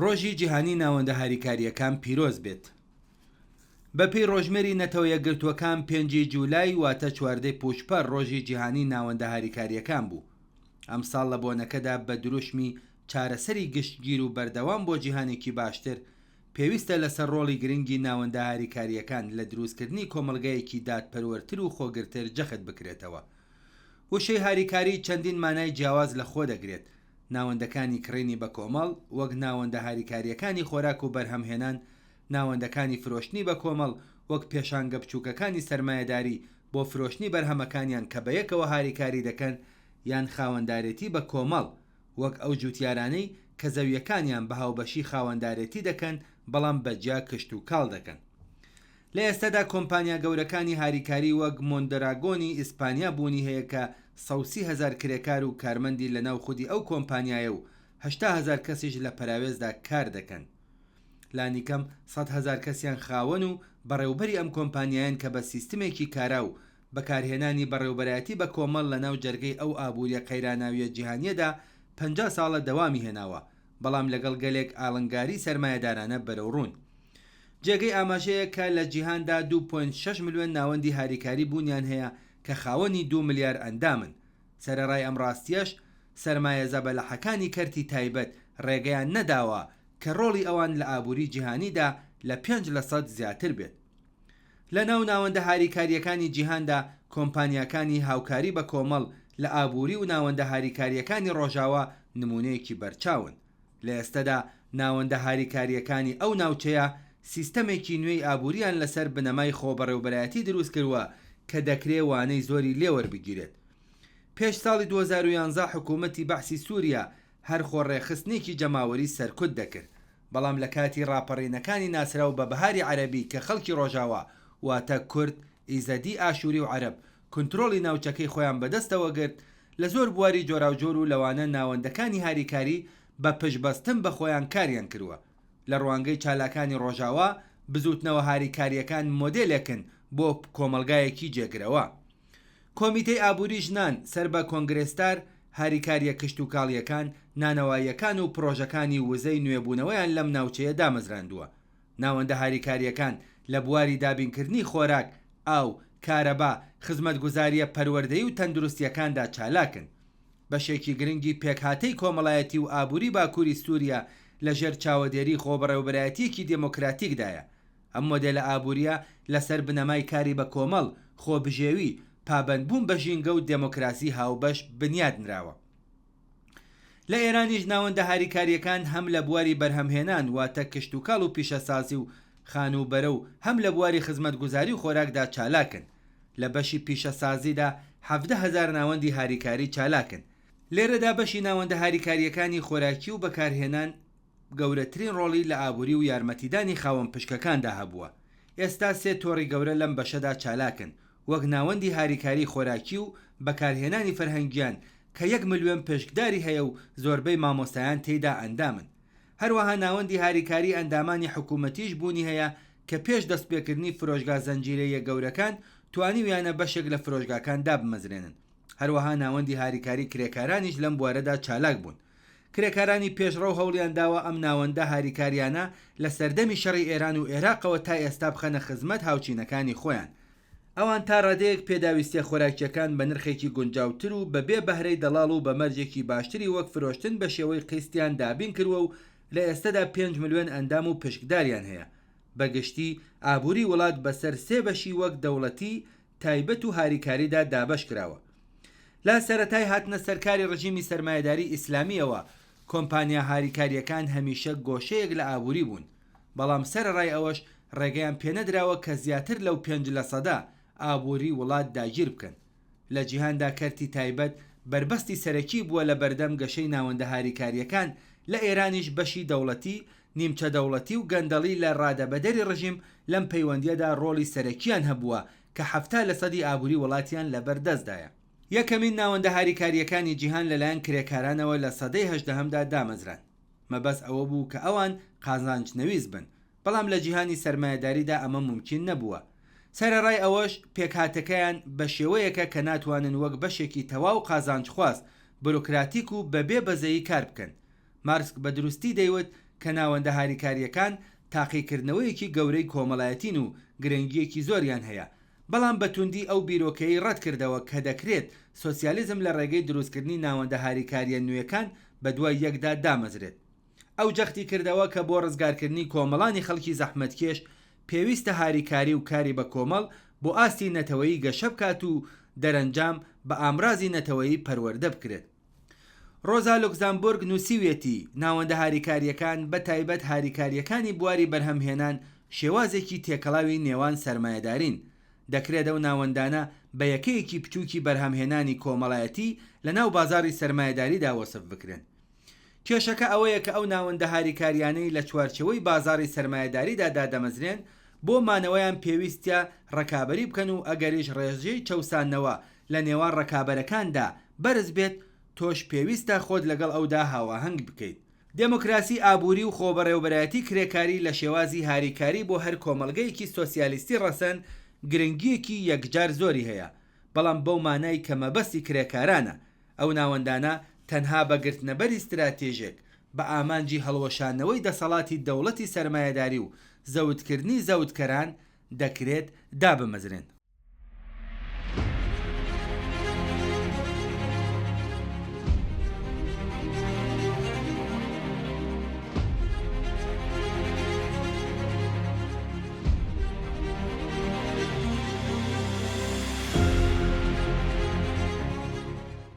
ڕۆژی جیهانی ناوەندە هاریکاریەکان پیرۆز بێت. بەپێی ڕۆژمێری نەتەوە یەکگرتووەکان 5 جوولای واتە 14 پوشپەر ڕۆژی جیهانی ناوەندە هاریکاریەکان بوو. ئەم ساڵ لە بۆنەکەدا بە دروشمی چارەسەری گشتگیر و بەردەوام بۆ جیهانێکی باشتر پێویستە لەسەر ڕۆڵی گرنگی ناوەندە هاریکاریەکان لە دروستکردنی کۆمەلگایەکی دادپەروەرتر و خۆگرتر جەخت بکرێتەوە. وشەی هاریکاری چەندین مانای جیاواز لە خۆ دەگرێت، ناوەندەکانی کڕینی بە کۆمەڵ وەک ناوەندە هاریکاریەکانی خۆراک و بەرهەمهێنان، ناوەندەکانی فرۆشتنی بە کۆمەڵ وەک پێشانگە بچووکەکانی سەرمایەداری بۆ فرۆشتنی بەرهەمەکانیان کە بەیەکەوە هاریکاری دەکەن، یان خاوەندارێتی بە کۆمەڵ وەک ئەو جوتیارانەی کە زەویەکانیان بە هاوبەشی خاوەندارێتی دەکەن بەڵام بەجیا کشت و کاڵ دەکەن. لە ئێستادا کۆمپانیا گەورەکانی هاریکاری وەک مۆندراگۆنی ئیسپانیا بوونی هەیە کە 130,000 کرێکار و کارمەندی لە ناو خودی ئەو کۆمپانیایە و 80,000 کەسیش لە پەراوێزدا کار دەکەن. لانیکەم 100,000 کەسیان خاوەن و بەڕێوبەری ئەم کۆمپانیایان کە بە سیستمێکی کارا و بەکارهێنانی بەڕێوبەرایەتی بە کۆمەڵ لە ناو جەرگەی ئەو ئابووریە قەیراناویە جیهانیەدا 50 ساڵە دەوامی هێناوە، بەڵام لەگەڵ گەلێک ئاڵنگاری سەرمایەدارانە بەرەوڕوون. جێگەی ئاماژەیە کە لە جیهاندا 2.6 ملیۆن ناوەندی هاریکاری بوونیان هەیە کە خاوەنی 2 ملیار ئەندامن. سەرەڕای ئەم ڕاستیەش سەرمایەزە بەلەحەکانی کەرتی تایبەت ڕێگەیان نەداوە کە ڕۆڵی ئەوان لە ئابووری جیهانیدا لە 5% زیاتر بێت. لە ناو ناوەندە هاریکاریەکانی جیهاندا کۆمپانیاکانی هاوکاری بە کۆمەڵ لە ئابووری و ناوەندە هاریکاریەکانی ڕۆژاوە نمونەیەکی بەرچاون. لە ئێستادا ناوەندە هاریکاریەکانی ئەو ناوچەیە سیستەمێکی نوێی ئابووریان لەسەر بنەمای خۆبەڕێوبەرایەتی دروست کردووە کە دەکرێ وانەی زۆری لێوەربگیرێت. پێش ساڵی 2011 حکوومەتی بەحسی سووریا هەر خۆڕێخستنێکی جەماوەری سەرکوت دەکرد، بەڵام لە کاتی ڕاپەڕینەکانی ناسراو بە بەهاری عەرەبی کە خەڵکی ڕۆژاوە واتە کورد، ئیزەدی، ئاشووری و عەرەب کنترۆڵی ناوچەکەی خۆیان بەدەستەوە گرت، لە زۆر بواری جۆراوجۆر و لەوانە ناوەندەکانی هاریکاری بە پشبەستن بە خۆیان کاریان کردووە. لە ڕوانگەی چالاکانی ڕۆژاوە بزوتنەوە هاریکاریەکان مۆدێلێکن بۆ کۆمەلگایەکی جێگرەوە. کۆمیتەی ئابووری ژنان سەر بە کۆنگرێستار هاریکاریە کشت و کاڵیەکان، نانەواییەکان و پرۆژەکانی وزەی نوێبوونەوەیان لەم ناوچەیە دامەزراندووە. ناوەندە هاریکاریەکان لە بواری دابینکردنی خۆراک، ئاو، کارەبا، خزمەتگوزاریە پەروەردەیی و تەندروستیەکاندا چالاکن. بەشێکی گرنگی پێکهاتەی کۆمەڵایەتی و ئابووری باکووری سووریا لەژێر چاوەدێری خۆبەڕێوبەرایەتیەکی دموکراتیکدایە. ئەم مۆدێلە ئابووریە لەسەر بنەمای کاری بە کۆمەڵ، خۆبژێوی، پابەندبوون بە ژینگە و دموکراسی هاوبەش بنیادنراوە. لە ئێرانیش ناوەندە هاریکاریەکان هەم لە بواری بەرهەمهێنان واتە کشت و کاڵ و پیشەسازی و خانوبەرە و هەم لە بواری خزمەتگوزاری و خۆراکدا چالاکن. لە بەشی پیشەسازیدا 17,000 ناوەندی هاریکاری چالاکن. لێرەدا بەشی ناوەندە هاریکاریەکانی خۆراکی و بەکارهێنان گەورەترین ڕۆڵی لە ئابووری و یارمەتیدانی خاوەن پشکەکاندا هەبووە. ئێستا 3 تۆڕی گەورە لەم بەشەدا چالاکن، وەک ناوەندی هاریکاری خۆراکی و بەکارهێنانی فەرهەنگیان کە 1 ملیۆن پشکداری هەیە و زۆربەی مامۆستایان تێیدا ئەندامن. هەروەها ناوەندی هاریکاری ئەندامانی حکوومەتیش بوونی هەیە کە پێش دەستپێکردنی فرۆشگا زەنجیرەیە گەورەکان توانیویانە بەشێک لە فرۆشگاکاندا بمەزرێنن. هەروەها ناوەندی هاریکاری کرێکارانیش لەم بوارەدا چالاک بوون. کرێکارانی پێشڕەو هەوڵیان داوە ئەم ناوەندە هاریکاریانە لە سەردەمی شەڕی ئێران و عێراقەوە تا ئێستا بخەنە خزمەت هاوچینەکانی خۆیان. ئەوان تا ڕادەیەک پێداویستیە خۆراکیەکان بە نرخێکی گونجاوتر و بەبێ بەهرەی دەڵاڵ و بە مەرجێکی باشتری وەک فرۆشتن بە شێوەی قیستیان دابین کردووە و لە ئێستادا 5 ملیۆن ئەندام و پشکداریان هەیە. بەگشتی ئابووری وڵات بەسەر 3 بەشی وەک دەوڵەتی، تایبەت و هاریکاریدا دابەش کراوە. لا سەرەتای هاتنە سەرکاری ڕژیمی سەرمایەداری ئیسلامیەوە کۆمپانیا هاریکاریەکان هەمیشە گۆشەیەک لە ئابووری بوون، بەڵام سەرەڕای ئەوەش ڕێگەیان پێنەدراوە کە زیاتر لەو 5% ئابووری وڵات داگیر بکەن. لە جیهاندا کەرتی تایبەت بربەستی سەرەکی بووە لە بەردەم گەشەی ناوەندە هاریکاریەکان. لە ئێرانیش بەشی دەوڵەتی، نیمچە دەوڵەتی و گەندەڵی لە ڕادەبەدەری ڕژیم لەم پەیوەندیەدا ڕۆڵی سەرەکیان هەبووە کە 70% ئابووری وڵاتیان لە بەردەستدایە. یەکەمین ناوەندە هاریکاریەکانی جیهان لەلایەن کرێکارانەوە لە سەدەی 18دا دامەزران. مەبەست ئەوە بوو کە ئەوان قازانجنەویست بن، بەڵام لە جیهانی سەرمایەداریدا ئەمە ممکن نەبووە. سەرەڕای ئەوەش پێکهاتەکەیان بە شێوەیەکە کە ناتوانن وەک بەشێکی تەواو قازانج خواست بروکراتیک و بەبێ بەزەیی کار بکەن. مارکس بە دروستی دەیوت کە ناوەندە هاریکاریەکان تاقیکردنەوەیەکی گەورەی کۆمەڵایەتین و گرنگیەکی زۆریان هەیە، بەڵام بەتوندی ئەو بیرۆکەی ڕەت کردەوە کە دەکرێت سۆسیالیزم لە ڕێگەی دروستکردنی ناوەندە هاریکاریە نوێیەکان بە دوای یەکدا دامەزرێت. ئەو جەختی کردەوە کە بۆ ڕزگارکردنی کۆمەڵانی خەڵکی زەحمەتکێش پێویستە هاریکاری و کاری بە کۆمەڵ بۆ ئاستی نەتەوەیی گەشە بکات و دەرەنجام بە ئامرازی نەتەوەیی پەروەردە بکرێت. ڕۆزا لوکزامبۆرگ نووسیوێتی ناوەندە هاریکاریەکان بە تایبەت هاریکاریەکانی بواری بەرهەمهێنان شێوازێکی تێکەڵاوی نێوان سەرمایەدارین، دەکرێت ئەو ناوەندانە بە یەکەیەکی بچووکی بەرهەمهێنانی کۆمەڵایەتی لە ناو بازاری سەرمایەداریدا وەسف بکرێن. کێشەکە ئەوەیە کە ئەو ناوەندە هاریکاریانەی لە چوارچەوەی بازاری سەرمایەداریدا دادەمەزرێن بۆ مانەوەیان پێویستە ڕکابەری بکەن و ئەگەریش ڕێژەی چەوسانەوە لە نێوان ڕکابەرەکاندا بەرز بێت تۆش پێویستە خۆت لەگەڵ ئەودا هاوەهەنگ بکەیت. دموکراسی ئابووری و خۆبەڕێوەبەرایەتی کرێکاری لە شێوازی هاریکاری بۆ هەر کۆمەڵگەیەکی سۆسیالیستی ڕەسەن گرنگیەکی یەکجار زۆری هەیە، بەڵام بەو مانای کە مەبەستی کرێکارانە ئەو ناوەندانە تەنها بەگرتنەبەری استراتێژێک بە ئامانجی هەڵوەشانەوەی دەسەڵاتی دەوڵەتی سەرمایەداری و زەوتکردنی زەوتکەران دەکرێت دابمەزرێن.